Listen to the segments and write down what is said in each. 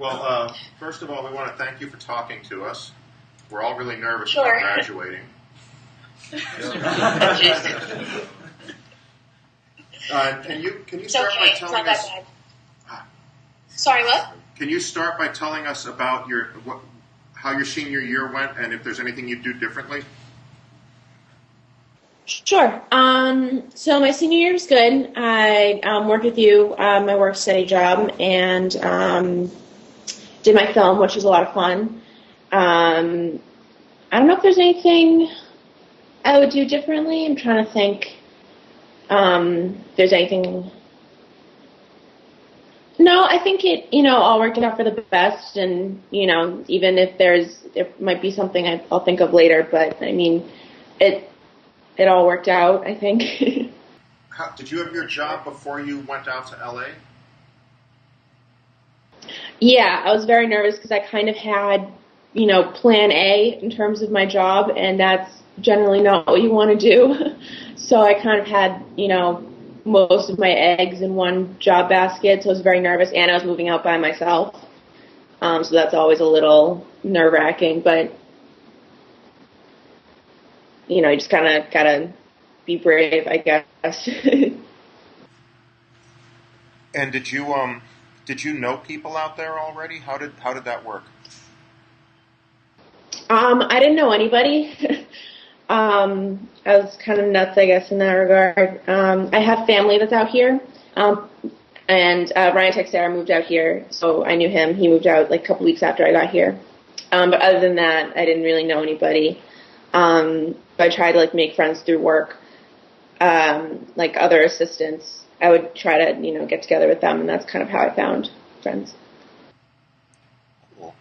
Well, first of all, we want to thank you for talking to us. We're all really nervous Sure. about graduating. Can you start by telling us? It's not that bad. Sorry, what? Can you start by telling us about how your senior year went, and if there's anything you'd do differently? Sure. So my senior year was good. I worked with you, my work-study job, and did my film, which was a lot of fun. I don't know if there's anything I would do differently. I'm trying to think if there's anything. No, I think it, all worked out for the best, and, even if there might be something I'll think of later, but, I mean, it all worked out, I think. Did you have your job before you went out to L.A.? Yeah, I was very nervous because I kind of had, plan A in terms of my job, and that's generally not what you want to do. So I kind of had, most of my eggs in one job basket, so I was very nervous, and I was moving out by myself. So that's always a little nerve-wracking, but, you just kind of got to be brave, I guess. And did you know people out there already? How did that work? I didn't know anybody. I was kind of nuts, I guess, in that regard. I have family that's out here, and Ryan Texera moved out here, so I knew him. He moved out like a couple weeks after I got here. But other than that, I didn't really know anybody. I tried to make friends through work, like other assistants. I would try to get together with them, and that's kind of how I found friends. Cool.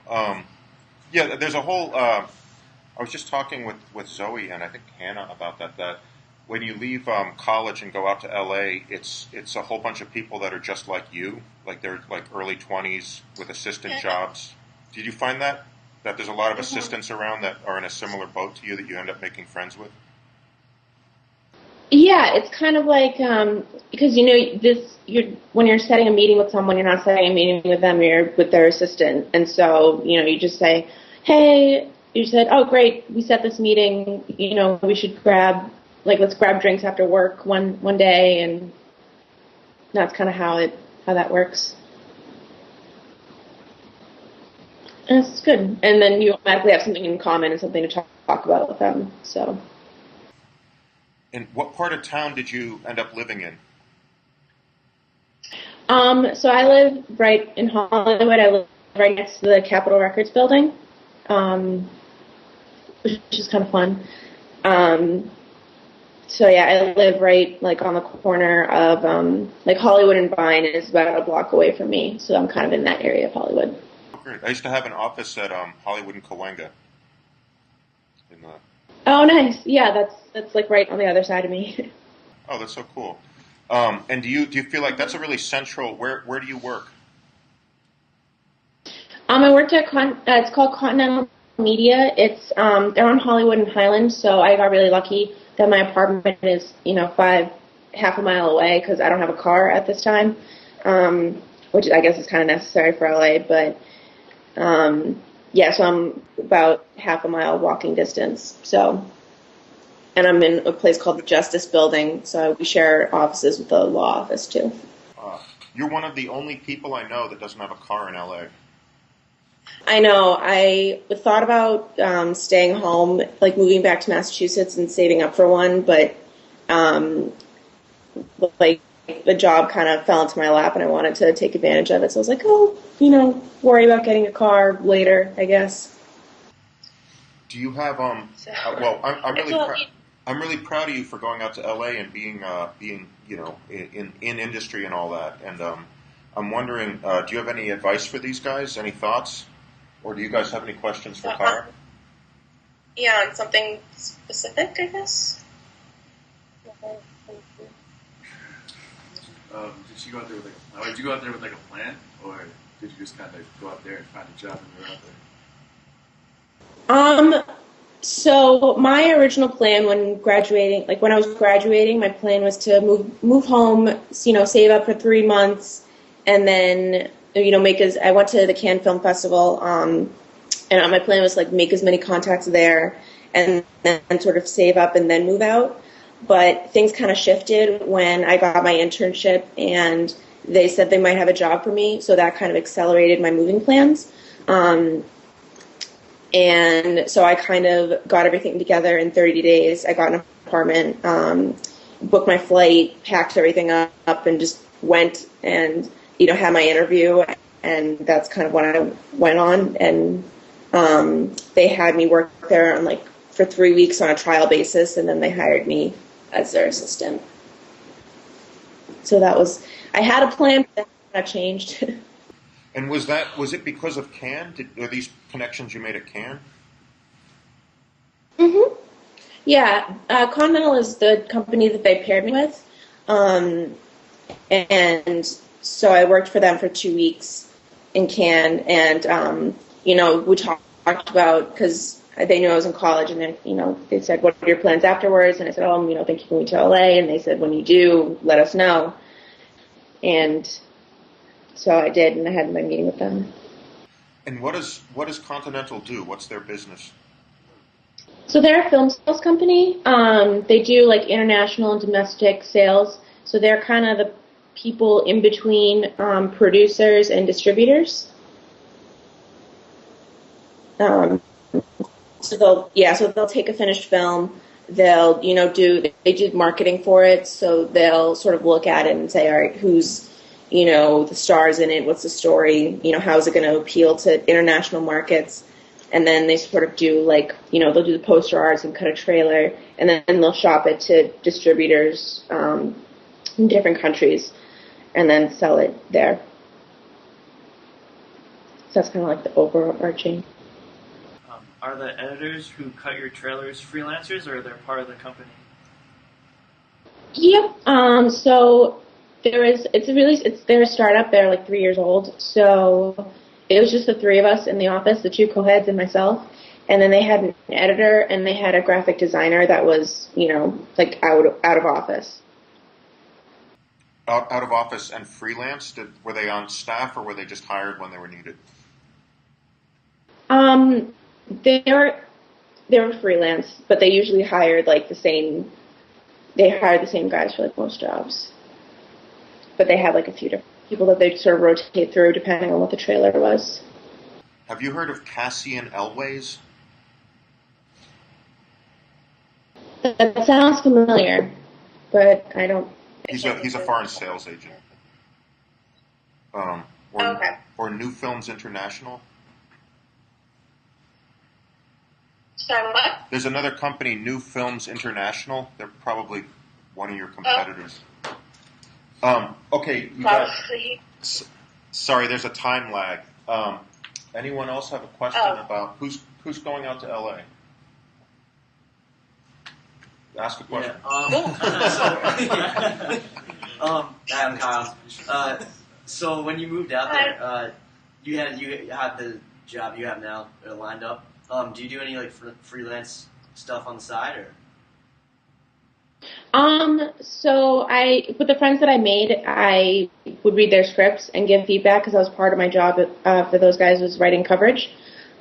Yeah, there's a whole. I was just talking with Zoe and I think Hannah about that when you leave college and go out to LA, it's a whole bunch of people that are just like you, like they're like early 20s with assistant jobs. Did you find that there's a lot of assistants around that are in a similar boat to you that you end up making friends with? Yeah, it's kind of like because when you're setting a meeting with someone, you're not setting a meeting with them, you're with their assistant, and so you just say, hey. You said, oh, great, we set this meeting, we should let's grab drinks after work one day, and that's kind of how that works. And it's good. And then you automatically have something in common and something to talk about with them, so. And what part of town did you end up living in? So I live right in Hollywood. I live right next to the Capitol Records building. Which is kind of fun. So yeah, I live right on the corner of Hollywood and Vine is about a block away from me, so I'm kind of in that area of Hollywood. Great. I used to have an office at Hollywood and Cahuenga. Oh, nice. Yeah, that's right on the other side of me. Oh, that's so cool. And do you feel like that's a really central? Where do you work? I worked at it's called Continental Media. It's they're on Hollywood and Highland, so I got really lucky that my apartment is half a mile away because I don't have a car at this time, which I guess is kind of necessary for LA. But so I'm about half a mile walking distance. So, and I'm in a place called the Justice Building, so we share offices with the law office too. You're one of the only people I know that doesn't have a car in LA. I know. I thought about staying home, moving back to Massachusetts and saving up for one, but the job kind of fell into my lap and I wanted to take advantage of it. So I was like, worry about getting a car later, I guess. Do you have well, I'm really proud of you for going out to LA and being in industry and all that. And I'm wondering, do you have any advice for these guys? Any thoughts? Or do you guys have any questions for Cara? Yeah, on something specific, I guess. Did you go out there did you go out there with a plan, or did you just kind of go out there and find a job when you were out there? So my original plan when I was graduating, my plan was to move home, save up for 3 months, and then I went to the Cannes Film Festival, and my plan was like make as many contacts there, and then sort of save up and then move out. But things kind of shifted when I got my internship, and they said they might have a job for me, so that kind of accelerated my moving plans. And so I kind of got everything together in 30 days. I got an apartment, booked my flight, packed everything up, and just went and, had my interview. And that's kind of when I went on. And they had me work there for 3 weeks on a trial basis, and then they hired me as their assistant. So I had a plan, but that changed. And was it because of Cannes? Are these connections you made at Cannes? Mm-hmm. Yeah, Continental is the company that they paired me with, and so I worked for them for 2 weeks in Cannes, and we talked about, because they knew I was in college, and then they said, "What are your plans afterwards?" And I said, "Oh, I'm thinking of moving to LA," and they said, "When you do, let us know." And so I did, and I had my meeting with them. And what does Continental do? What's their business? So they're a film sales company. They do international and domestic sales. So they're kind of the people in between producers and distributors. So they'll take a finished film. They'll they do marketing for it. So they'll sort of look at it and say, all right, who's the stars in it, what's the story, how is it going to appeal to international markets, and then they sort of do they'll do the poster arts and cut a trailer, and then they'll shop it to distributors in different countries, and then sell it there. So that's kind of like the overarching. Are the editors who cut your trailers freelancers, or they're part of the company? Yep. So they're a startup. They're 3 years old. So it was just the three of us in the office, the two co-heads and myself. And then they had an editor and they had a graphic designer that was, out of office. Out of office and freelance? Were they on staff, or were they just hired when they were needed? They were freelance, but they usually hired the same guys for most jobs. But they had a few different people that they sort of rotate through depending on what the trailer was. Have you heard of Cassian Elways? That sounds familiar, but I don't. He's a foreign sales agent. Or New Films International. Sorry, what? There's another company, New Films International. They're probably one of your competitors. Okay. Probably. Sorry, there's a time lag. Anyone else have a question about who's going out to LA? Ask a question. I'm Kyle. So when you moved out there, you had the job you have now lined up. Do you do any freelance stuff on the side, or? So with the friends that I made, I would read their scripts and give feedback, because that was part of my job for those guys, was writing coverage.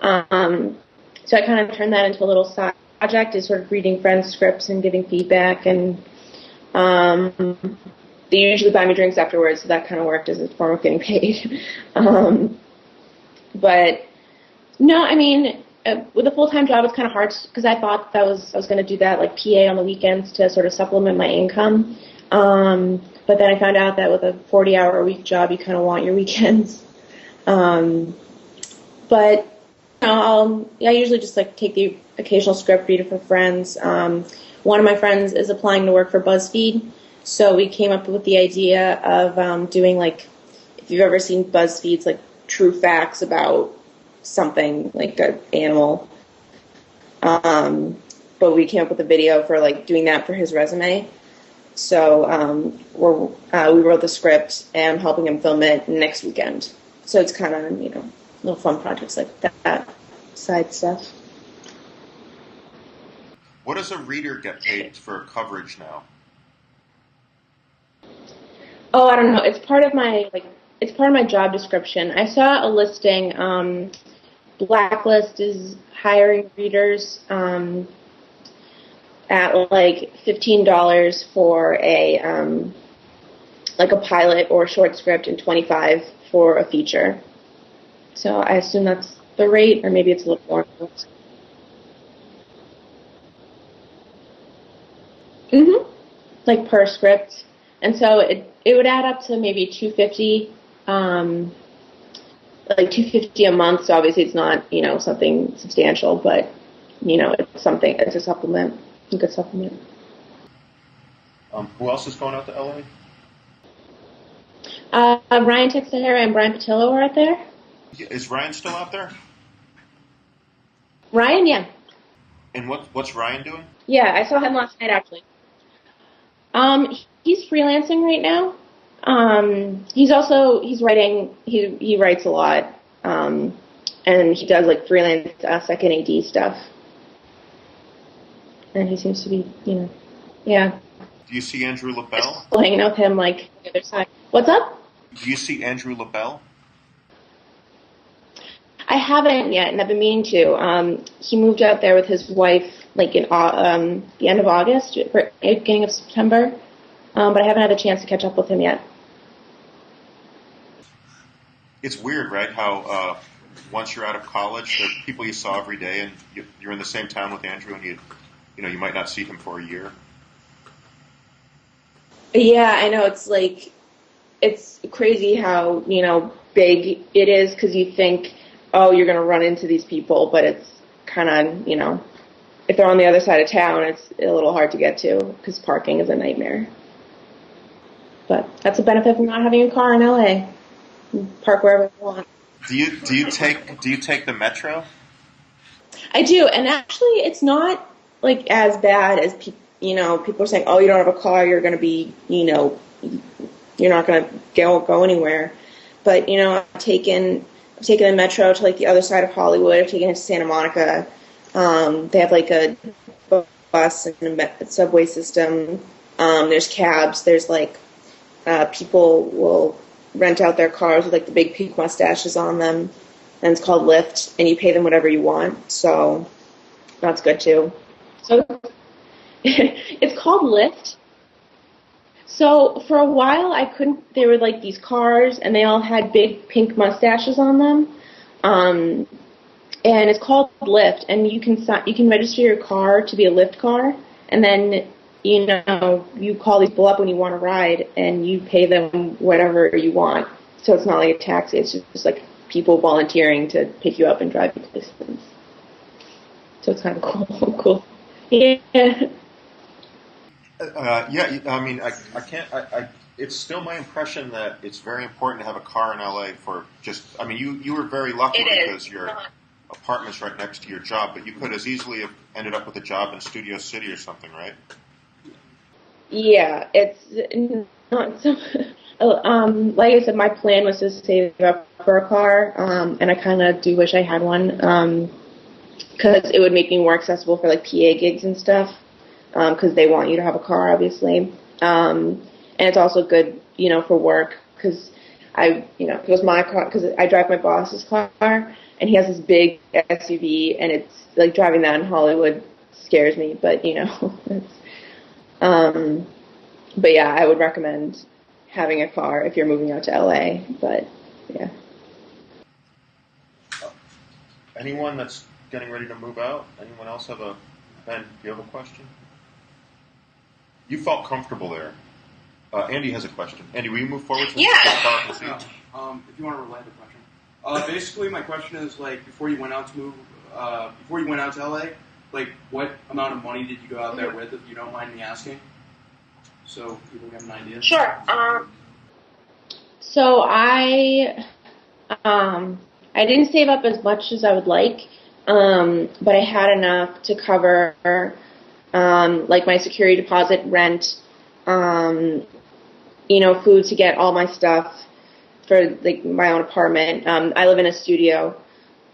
So I kind of turned that into a little side project, is sort of reading friends' scripts and giving feedback, and they usually buy me drinks afterwards, so that kind of worked as a form of getting paid. But no, I mean, with a full-time job, it's kind of hard, because I thought I was going to do that, PA on the weekends to sort of supplement my income. But then I found out that with a 40-hour-a-week job, you kind of want your weekends. But I usually just take the occasional script, read it for friends. One of my friends is applying to work for BuzzFeed, so we came up with the idea of doing if you've ever seen BuzzFeed's true facts about something an animal. But we came up with a video for doing that for his resume. So we wrote the script, and I'm helping him film it next weekend. So it's kind of little fun projects like that, side stuff. What does a reader get paid for coverage now? Oh, I don't know. It's part of my it's part of my job description. I saw a listing. Blacklist is hiring readers at like $15 for a like a pilot or short script, and $25 for a feature. So I assume that's the rate, or maybe it's a little more. Like per script, and so it would add up to maybe $250, like $250 a month. So obviously it's not something substantial, but it's something. It's a supplement, a good supplement. Who else is going out to LA? Ryan Texera and Brian Patillo are out there. Is Ryan still out there? Ryan, yeah. And what's Ryan doing? Yeah, I saw him last night actually. He's freelancing right now. He's writing. He writes a lot, and he does like freelance second AD stuff. And he seems to be, yeah. Do you see Andrew LaBelle? Still hanging out with him like the other side. What's up? Do you see Andrew LaBelle? I haven't yet, and I've been meaning to. He moved out there with his wife like in the end of August, beginning of September, but I haven't had a chance to catch up with him yet. It's weird, right? How once you're out of college, there are people you saw every day, and you're in the same town with Andrew, and you might not see him for a year. Yeah, I know. It's crazy how big it is, because you think, oh, you're going to run into these people, but it's kind of, if they're on the other side of town, it's a little hard to get to because parking is a nightmare. But that's a benefit from not having a car in LA. You park wherever you want. Do you take the metro? I do, and actually, it's not like as bad as people are saying. Oh, you don't have a car, you're going to be, you're not going to go anywhere. But I've taken the metro to like the other side of Hollywood. I've taken it to Santa Monica. They have like a bus and a subway system. There's cabs. There's like people will rent out their cars with like the big pink mustaches on them, and it's called Lyft, and you pay them whatever you want. So that's good too. So it's called Lyft. So for a while I couldn't. They were like these cars, and they all had big pink mustaches on them. And it's called Lyft, and you can register your car to be a Lyft car, and then you call these people up when you want to ride, and you pay them whatever you want. So it's not like a taxi; it's just like people volunteering to pick you up and drive you places. So it's kind of cool. Yeah. Yeah, I mean, I can't. It's still my impression that it's very important to have a car in LA for just. I mean, you were very lucky because your apartment's right next to your job, but you could as easily have ended up with a job in Studio City or something, right? Yeah, it's not so. Like I said, my plan was to save up for a car, and I kind of do wish I had one, because it would make me more accessible for like PA gigs and stuff. Because they want you to have a car, obviously, and it's also good, for work. Because it was my car. Because I drive my boss's car, and he has this big SUV, and it's like driving that in Hollywood scares me. But it's, but yeah, I would recommend having a car if you're moving out to LA. But yeah. Anyone that's getting ready to move out? Anyone else have a Ben? Do you have a question? You felt comfortable there. Andy has a question. Andy, will you move forward? Yeah. If you want to relay the question. Basically, my question is like before you went out to LA, like what amount of money did you go out there with, if you don't mind me asking? So people have an idea. Sure. So I didn't save up as much as I would like, but I had enough to cover. Like my security deposit, rent, food to get all my stuff for like my own apartment. I live in a studio,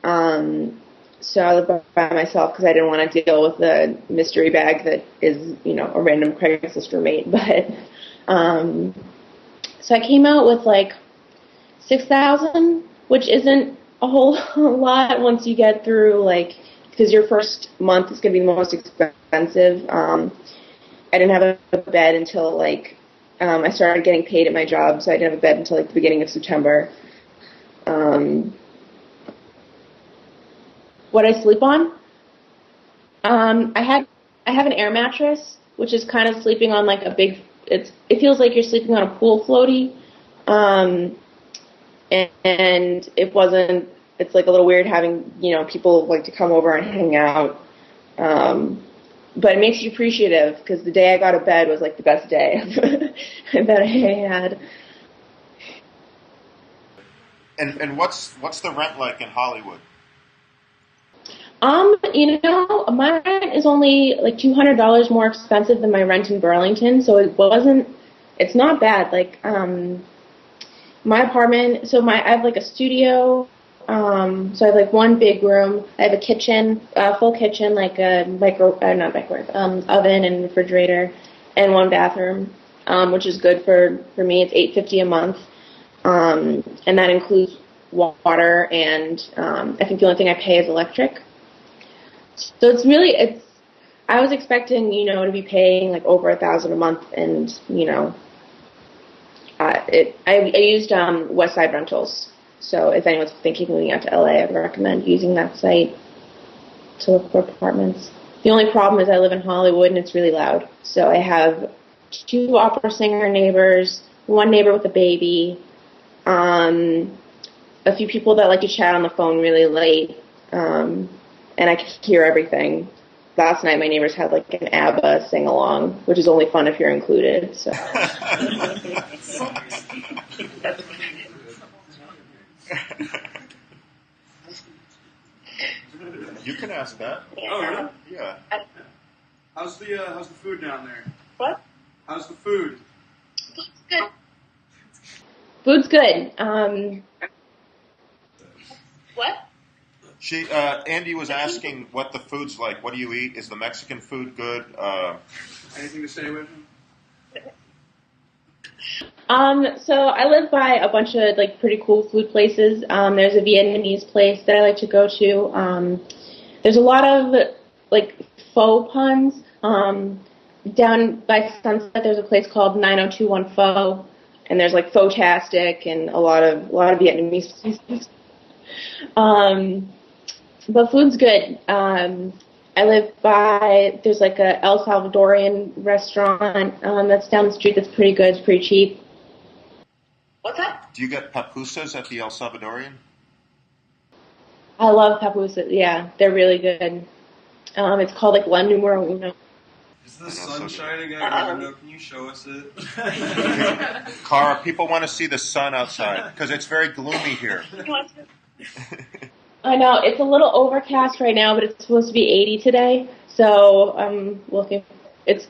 so I live by myself because I didn't want to deal with the mystery bag that is, a random Craigslist roommate. But so I came out with like 6,000, which isn't a whole lot once you get through, like, because your first month is going to be the most expensive. I didn't have a bed until, like, I started getting paid at my job, so I didn't have a bed until, like, the beginning of September. What I sleep on? I have an air mattress, which is kind of sleeping on, like, a big, it feels like you're sleeping on a pool floaty. And it wasn't, it's like a little weird having, people like to come over and hang out. But it makes you appreciative, because the day I got a bed was like the best day that I had. And what's the rent like in Hollywood? My rent is only like $200 more expensive than my rent in Burlington, so it's not bad. Like, my apartment, I have like a studio, so I have like one big room. I have a kitchen, full kitchen, like a oven and refrigerator, and one bathroom, which is good for me. It's $850 a month, and that includes water, and I think the only thing I pay is electric. So I was expecting, to be paying like over $1,000 a month, and I used West Side Rentals. So if anyone's thinking of moving out to LA, I'd recommend using that site to look for apartments. The only problem is I live in Hollywood and it's really loud. So I have 2 opera singer neighbors, 1 neighbor with a baby, a few people that like to chat on the phone really late, and I can hear everything. Last night my neighbors had like an ABBA sing-along, which is only fun if you're included. So. You can ask that. Oh, really? Yeah. How's the food down there? What? How's the food? Good. Food's good. What? Andy was asking what the food's like. What do you eat? Is the Mexican food good? Anything to say with him? So I live by a bunch of like pretty cool food places. There's a Vietnamese place that I like to go to. There's a lot of like faux puns. Down by Sunset, there's a place called 9021 Pho, and there's like Pho-tastic and a lot of Vietnamese places. But food's good. I live there's like a El Salvadorian restaurant that's down the street that's pretty good. It's pretty cheap. What's that? Do you get pupusas at the El Salvadorian? I love pupusas. Yeah, they're really good. It's called like La Numero Uno. Is the sun shining out your window? Can you show us it? Cara, people want to see the sun outside because it's very gloomy here. I know, it's a little overcast right now, but it's supposed to be 80 today, so I'm looking. It's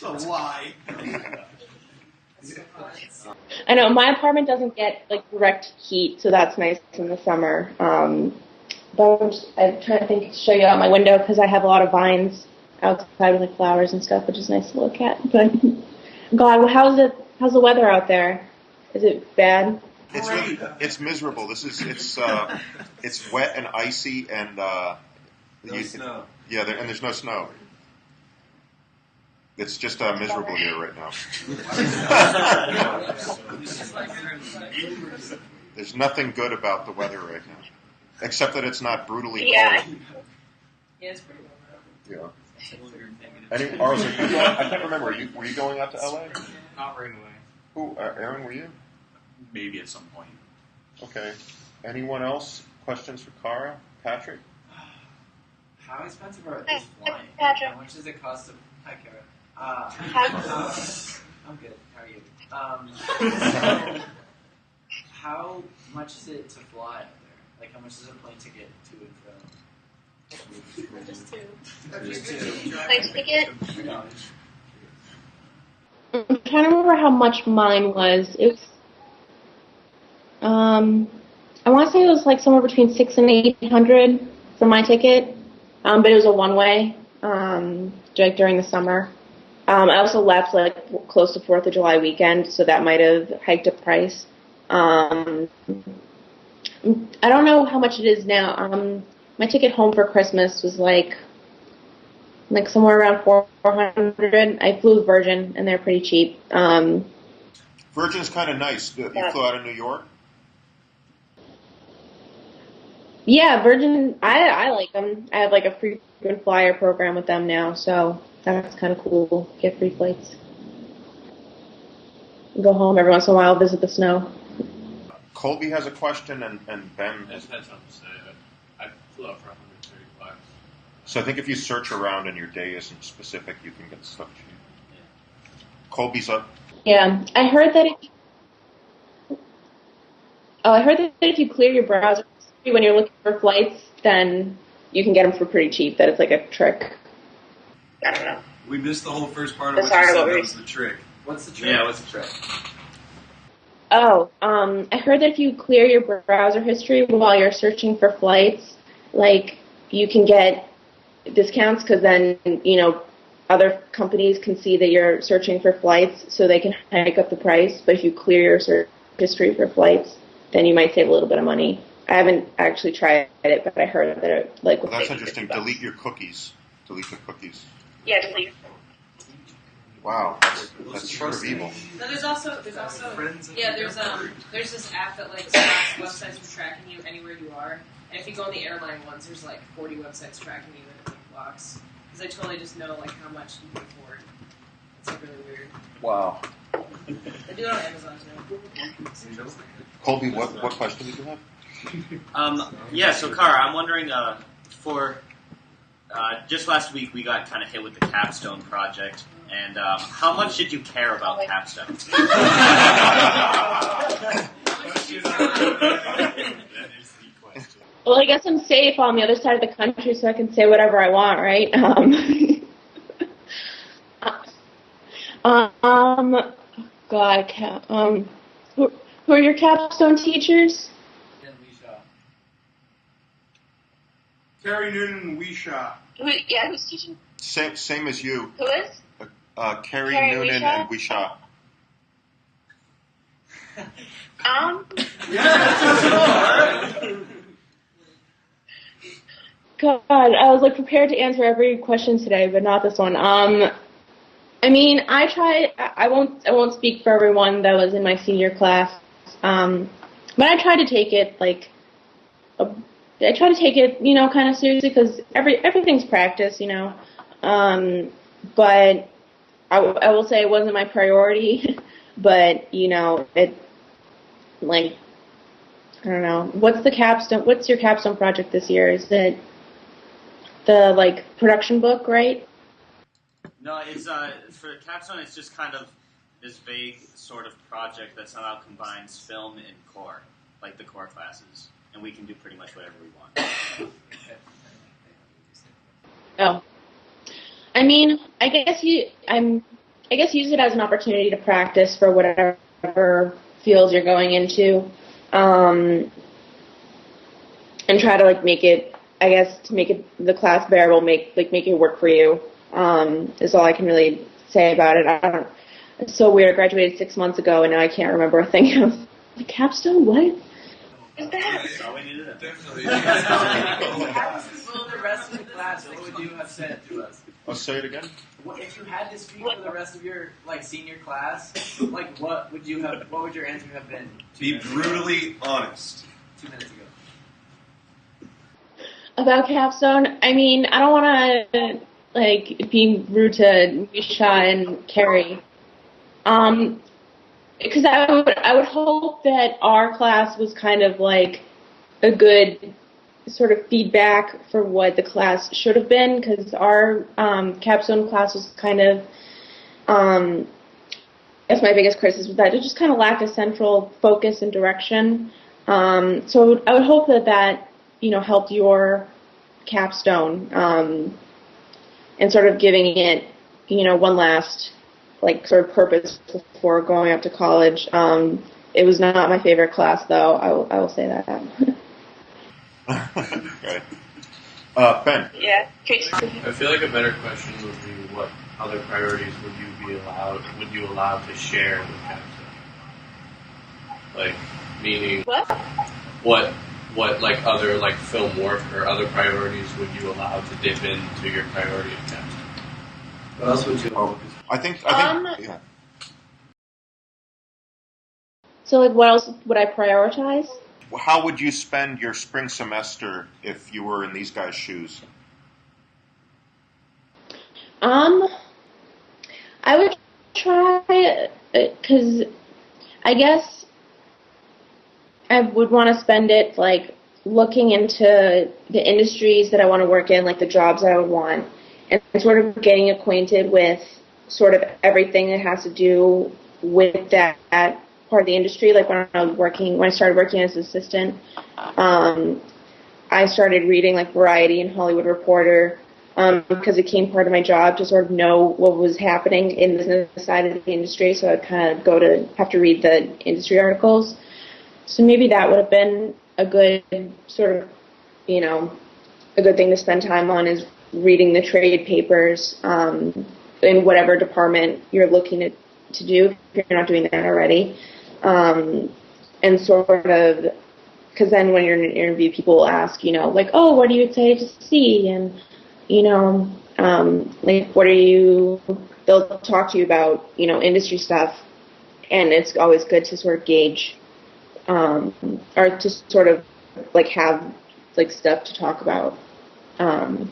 a lie. I know, my apartment doesn't get like direct heat, so that's nice in the summer. But I'm trying to show you out my window because I have a lot of vines outside with like flowers and stuff, which is nice to look at. But God, how's the weather out there? Is it bad? It's miserable. It's wet and icy and no snow. Yeah, and there's no snow. It's just miserable here right now. There's nothing good about the weather right now, except that it's not brutally cold. Yeah, it's pretty Yeah. I can't remember. Were you going out to LA? Not right away. Who? Aaron, were you? Maybe at some point. Okay. Anyone else? Questions for Cara? Patrick? How expensive are these flying? Patrick. How much does it cost to... Hi, Cara. I'm good. How are you? How much is it to fly out there? Like, how much is a plane ticket to and from? Just two. Just Plane ticket? I'm trying to remember how much mine was. It was, I want to say it was like somewhere between $600 and $800 for my ticket, but it was a one-way, like during the summer. I also left like close to 4th of July weekend, so that might have hiked up price. I don't know how much it is now. My ticket home for Christmas was like somewhere around 400. I flew with Virgin, and they're pretty cheap. Virgin's kind of nice. You flew out of New York? Yeah, Virgin, I like them. I have like a frequent flyer program with them now, so that's kind of cool. Get free flights. Go home every once in a while, visit the snow. Colby has a question, and Ben. I just had something to say. I flew out for 130 bucks. So I think if you search around and your day isn't specific, you can get stuff cheap. Yeah. Colby's up. Yeah, I heard that if you clear your browser when you're looking for flights, then you can get them for pretty cheap. That it's like a trick. I don't know. We missed the whole first part of what Sorry, you said. what That were was the trick. What's the trick? Yeah, what's the trick? Oh, I heard that if you clear your browser history while you're searching for flights, like, you can get discounts because then, other companies can see that you're searching for flights, so they can hike up the price. But if you clear your search history for flights, then you might save a little bit of money. I haven't actually tried it, but I heard that it, like... Well, that's interesting. Delete your cookies. Delete the cookies. Yeah, delete. Wow, that's sort of evil. No, there's also there's this app that like stops websites from tracking you anywhere you are. And if you go on the airline ones, there's like 40 websites tracking you that it blocks. Because they totally just know like how much you can afford. It's like really weird. Wow. They do it on Amazon too. Colby, what question did you have? Yeah, so Cara, I'm wondering, just last week we got kind of hit with the capstone project, and how much did you care about capstone? Well, I guess I'm safe on the other side of the country, so I can say whatever I want, right? Who are your capstone teachers? Carrie Noonan and Weeshaw. Who's teaching? Same as you. Who is? Carrie Noonan and Weeshaw. God, I was like prepared to answer every question today, but not this one. I mean, I tried. I won't speak for everyone that was in my senior class, but I tried to take it kind of seriously because everything's practice, But I will say it wasn't my priority. But it, like, I don't know. What's your capstone project this year? Is it the production book, right? No, it's for capstone. It's just kind of this vague sort of project that somehow combines film and core, like the core classes, and we can do pretty much whatever we want. Oh, I mean, I guess use it as an opportunity to practice for whatever fields you're going into, and try to make it. I guess to make it the class bearable, make it work for you. Is all I can really say about it. It's so weird. I graduated 6 months ago, and now I can't remember a thing else. Like, capstone? What? Is that? Definitely. For the rest of the class, what would you have said to us? I'll say it again. If you had to speak for the rest of your senior class, what would your answer have been? Be brutally honest. 2 minutes ago. About capstone, I mean, I don't want to be rude to Misha and Carrie, because I would hope that our class was kind of like a good sort of feedback for what the class should have been, because our capstone class was kind of, that's my biggest criticism, was that it just kind of lacked a central focus and direction. So I would hope that helped your capstone, and sort of giving it, one last, sort of purpose before going up to college. It was not my favorite class, though. I will say that. Okay. Ben. Yeah. I feel like a better question would be what other priorities would you allow to share with Capstone? Like, meaning what like other like film work or other priorities would you allow to dip into your priority of Capstone? What else would you? I think yeah. So, like, what else would I prioritize? How would you spend your spring semester if you were in these guys' shoes? I would try, because I guess I would want to spend it, like, looking into the industries that I want to work in, like the jobs I would want, and sort of getting acquainted with sort of everything that has to do with that part of the industry. Like when I started working as an assistant, I started reading like Variety and Hollywood Reporter, because it became part of my job to sort of know what was happening in the business side of the industry. So I'd kind of have to read the industry articles. So maybe that would have been a good sort of, a good thing to spend time on, is reading the trade papers in whatever department you're looking to do, if you're not doing that already. And sort of, because then when you're in an interview, people will ask, like, oh, what do you say to see? And, like, they'll talk to you about, industry stuff. And it's always good to sort of gauge, or to sort of, like, have, like, stuff to talk about. So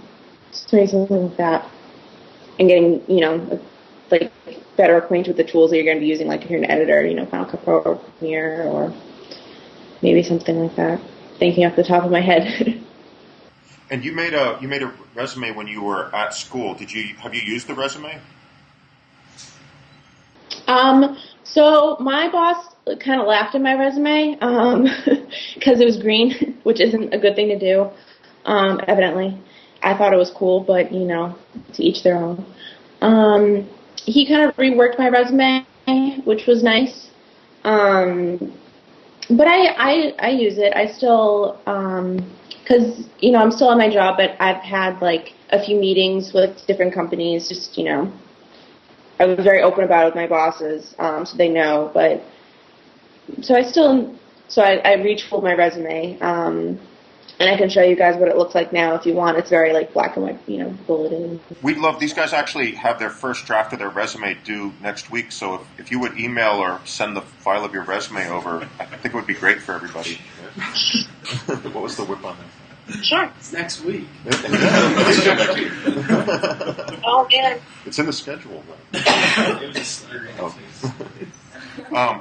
something like that. And getting, like, better acquainted with the tools that you're going to be using, like if you're an editor, Final Cut Pro or Premiere, or maybe something like that. Thinking off the top of my head. And you made a resume when you were at school. Have you used the resume? So my boss kind of laughed at my resume because it was green, which isn't a good thing to do. Evidently, I thought it was cool, but to each their own. He kind of reworked my resume, which was nice. But I use it. I still, because, I'm still on my job, but I've had, like, a few meetings with different companies. Just, I was very open about it with my bosses, so they know. But, so I retooled my resume. And I can show you guys what it looks like now if you want. It's very, like, black and white, bulleted. We'd love, these guys actually have their first draft of their resume due next week, so if you would email or send the file of your resume over, I think it would be great for everybody. What was the whip on that? Sure. It's next week. Oh, man. It's in the schedule, right?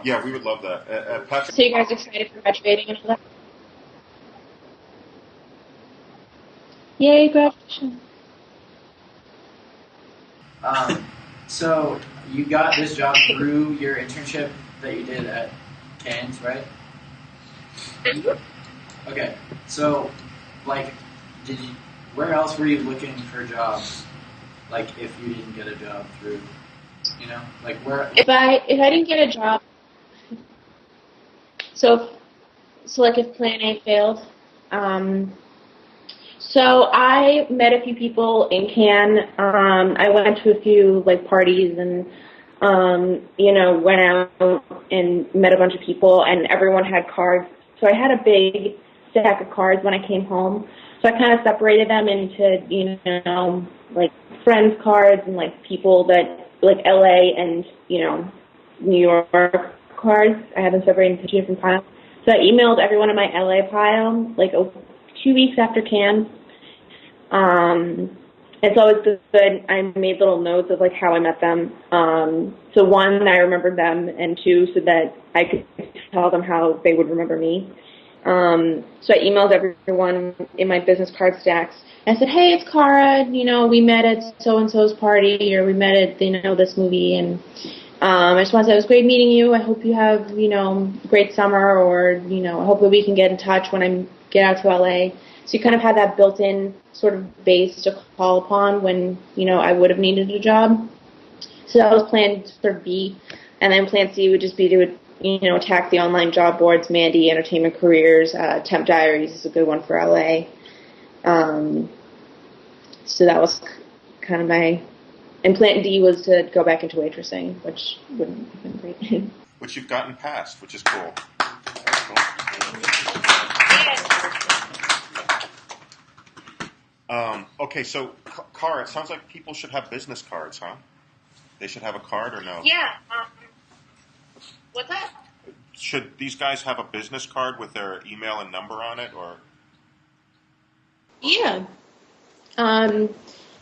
Yeah, we would love that. Patrick? So you guys excited for graduating and all that? Yay, graduation. So you got this job through your internship that you did at Cairns, right? Okay. So, like, where else were you looking for jobs? Like, if you didn't get a job through, like where? If I didn't get a job, so like if Plan A failed, so I met a few people in Cannes. I went to a few, like, parties and, went out and met a bunch of people, and everyone had cards. So I had a big stack of cards when I came home. So I kind of separated them into, like, friends cards and, like, people that, like, LA and, New York cards. I had them separated into two different piles. So I emailed everyone in my LA pile, like, 2 weeks after Cannes. It's always good. I made little notes of, like, how I met them. So one, I remembered them, and two, so that I could tell them how they would remember me. So I emailed everyone in my business card stacks. I said, hey, it's Cara. We met at so-and-so's party, or we met at, this movie, and I just want to say it was great meeting you. I hope you have, a great summer, or, I hope that we can get in touch when I get out to LA. So you kind of had that built-in sort of base to call upon when, I would have needed a job. So that was plan sort of B. And then plan C would just be to, attack the online job boards, Mandy, Entertainment Careers, Temp Diaries is a good one for LA. So that was kind of my And plan D was to go back into waitressing, which wouldn't have been great. Which you've gotten past, which is cool. That's cool. Okay, so Cara, it sounds like people should have business cards, huh? They should have a card or no? Yeah. What's that? Should these guys have a business card with their email and number on it, or? Yeah.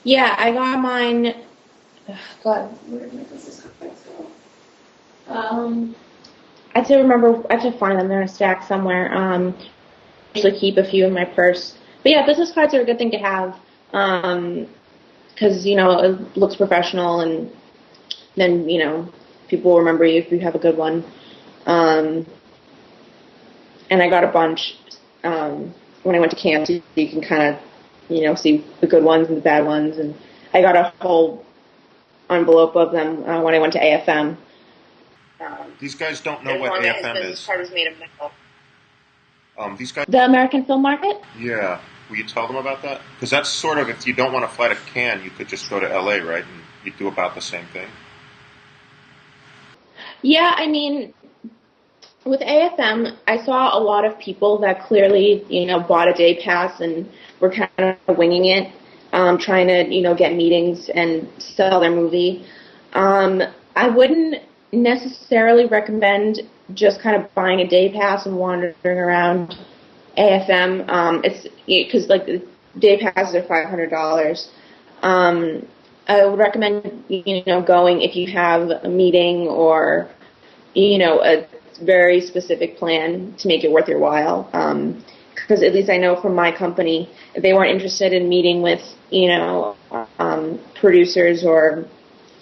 Yeah, I got mine. God, where did my business cards go? I have to remember. I have to find them. They're in a stack somewhere. I usually keep a few in my purse. But yeah, business cards are a good thing to have because it looks professional, and then people will remember you if you have a good one. And I got a bunch when I went to camp, so you can kind of see the good ones and the bad ones. And I got a whole envelope of them when I went to AFM. These guys don't know what AFM is. Card was made of nickel. These guys. The American Film Market? Yeah. Will you tell them about that? Because that's sort of, if you don't want to fly to Cannes, you could just go to LA, right? And you do about the same thing. Yeah, I mean, with AFM, I saw a lot of people that clearly, bought a day pass and were kind of winging it, trying to, get meetings and sell their movie. I wouldn't necessarily recommend just kind of buying a day pass and wandering around AFM. It's because the day passes are $500. I would recommend going if you have a meeting or a very specific plan to make it worth your while. Because at least I know from my company, they weren't interested in meeting with producers or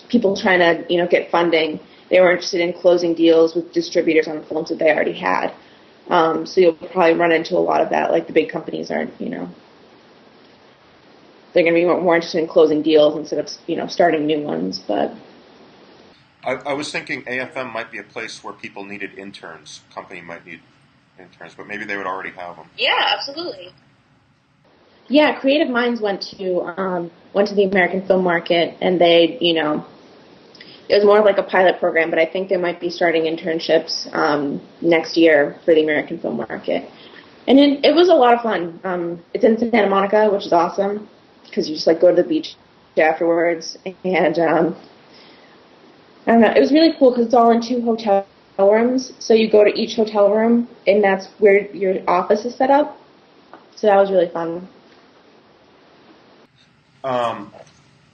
people trying to get funding. They were interested in closing deals with distributors on the films that they already had. So you'll probably run into a lot of that. Like the big companies aren't, they're going to be more interested in closing deals instead of, starting new ones. But I was thinking AFM might be a place where people needed interns. Company might need interns, but maybe they would already have them. Yeah, absolutely. Yeah, Creative Minds went to the American Film Market, and they, it was more of like a pilot program, but I think they might be starting internships next year for the American Film Market. And it was a lot of fun. It's in Santa Monica, which is awesome, because you just go to the beach afterwards. And I don't know, it was really cool because it's all in 2 hotel rooms. So you go to each hotel room, and that's where your office is set up. So that was really fun.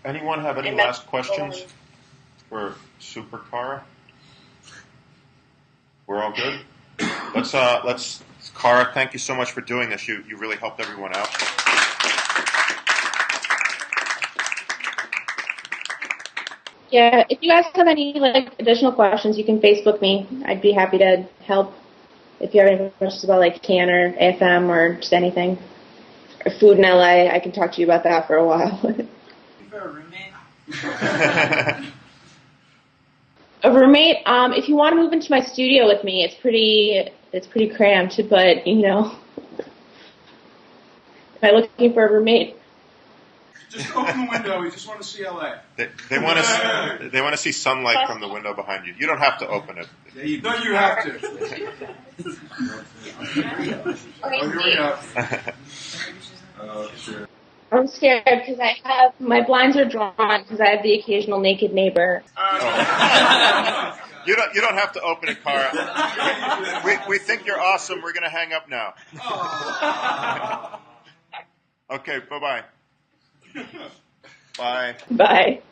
Anyone have any last questions for Super Cara? We're all good? Let's Cara, thank you so much for doing this. You really helped everyone out. Yeah, if you guys have any additional questions, you can Facebook me. I'd be happy to help. If you have any questions about Cannes or AFM or just anything, or food in LA, I can talk to you about that for a while. For a roommate? A roommate? If you want to move into my studio with me, it's pretty cramped, but am I looking for a roommate? Just open the window. We just want to see LA. They want to see sunlight from the window behind you. You don't have to open it. No, you have to. Oh, here we go. Oh, sure. I'm scared because my blinds are drawn because I have the occasional naked neighbor. You don't have to open it, Cara. We think you're awesome. We're gonna hang up now. Okay, bye-bye. Bye. Bye.